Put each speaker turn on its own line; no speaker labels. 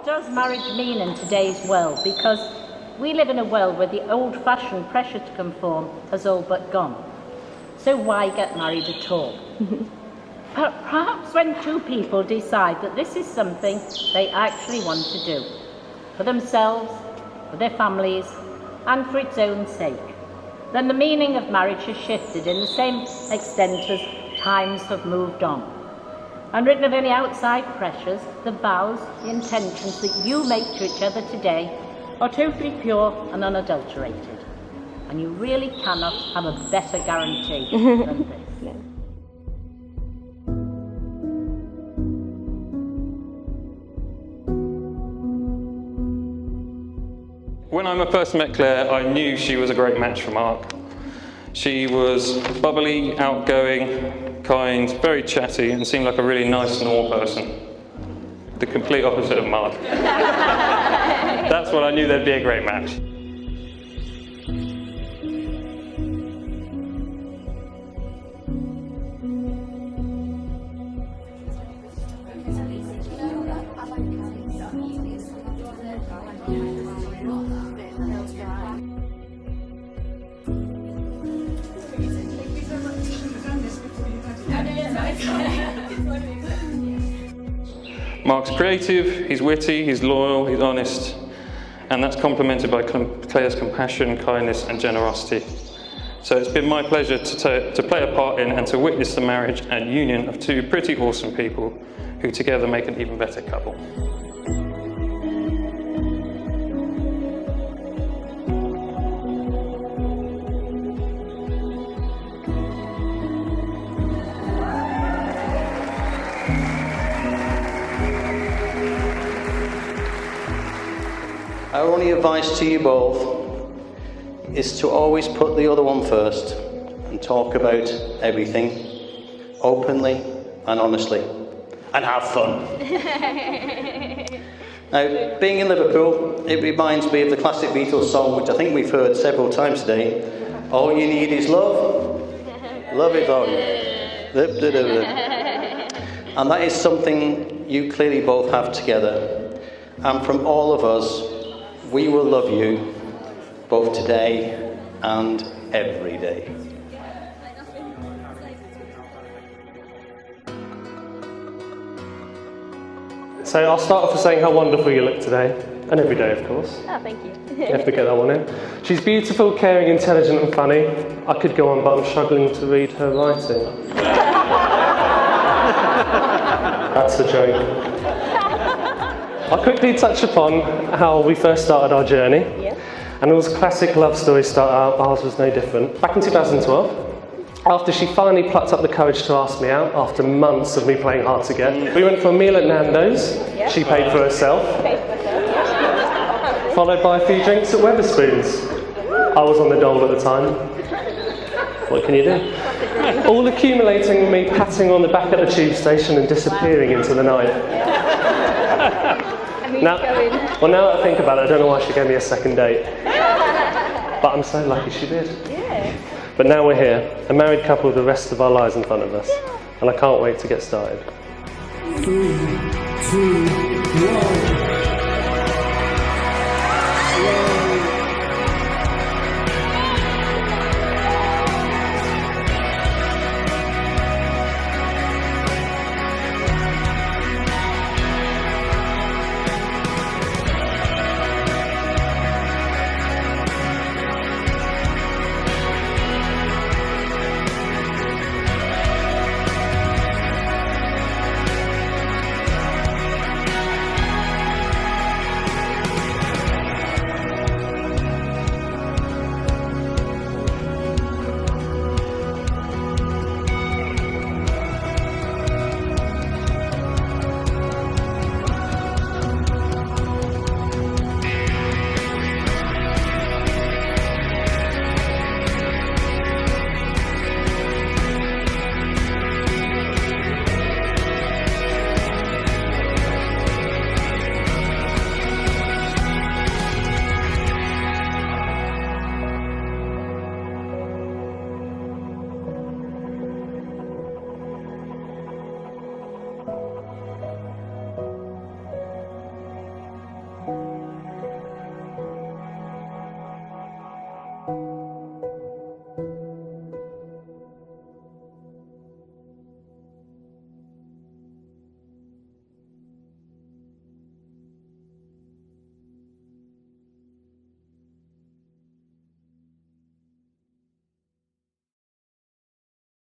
does marriage mean in today's world? Because we live in a world where the old-fashioned pressure to conform has all but gone. So why get married at all? Perhaps when two people decide that this is something they actually want to do, for themselves, for their families, and for its own sake, then the meaning of marriage has shifted in the same extent as times have moved on. Unwritten of any outside pressures, the vows, the intentions that you make to each other today are totally pure and unadulterated. And you really cannot have a better guarantee than this.
No.
When I first met Claire, I knew she was a great match for Mark. She was bubbly, outgoing, kind, very chatty, and seemed like a really nice, normal person. The complete opposite of Mark. That's when I knew there'd be a great match. Mark's creative, he's witty, he's loyal, he's honest, and that's complemented by Claire's compassion, kindness and generosity. So it's been my pleasure to play a part in and to witness the marriage and union of two pretty awesome people who together make an even better couple.
Our only advice to you both is to always put the other one first and talk about everything openly and honestly and have fun. Now, being in Liverpool, it reminds me of the classic Beatles song, which I think we've heard several times today. All you need is love. Love it all. And that is something you clearly both have together. And from all of us, we will love you both today and every day.
So I'll start off with saying how wonderful you look today, and every day, of course.
Oh, thank you.
You have to get that one in. She's beautiful, caring, intelligent and funny. I could go on, but I'm struggling to read her writing. That's a joke. I'll quickly touch upon how we first started our journey.
Yeah.
And it was a classic love story start out, ours was no different. Back in 2012, after she finally plucked up the courage to ask me out, after months of me playing hard to get, we went for a meal at Nando's.
Yeah.
She paid for herself. Followed by a few drinks at Wetherspoons. I was on the dole at the time. What can you do? All accumulating with me patting on the back at the tube station and disappearing into the night. Now that I think about it, I don't know why she gave me a second date. But I'm so lucky she did.
Yeah.
But now we're here, a married couple with the rest of our lives in front of us. And I can't wait to get started.
3, 2, 1.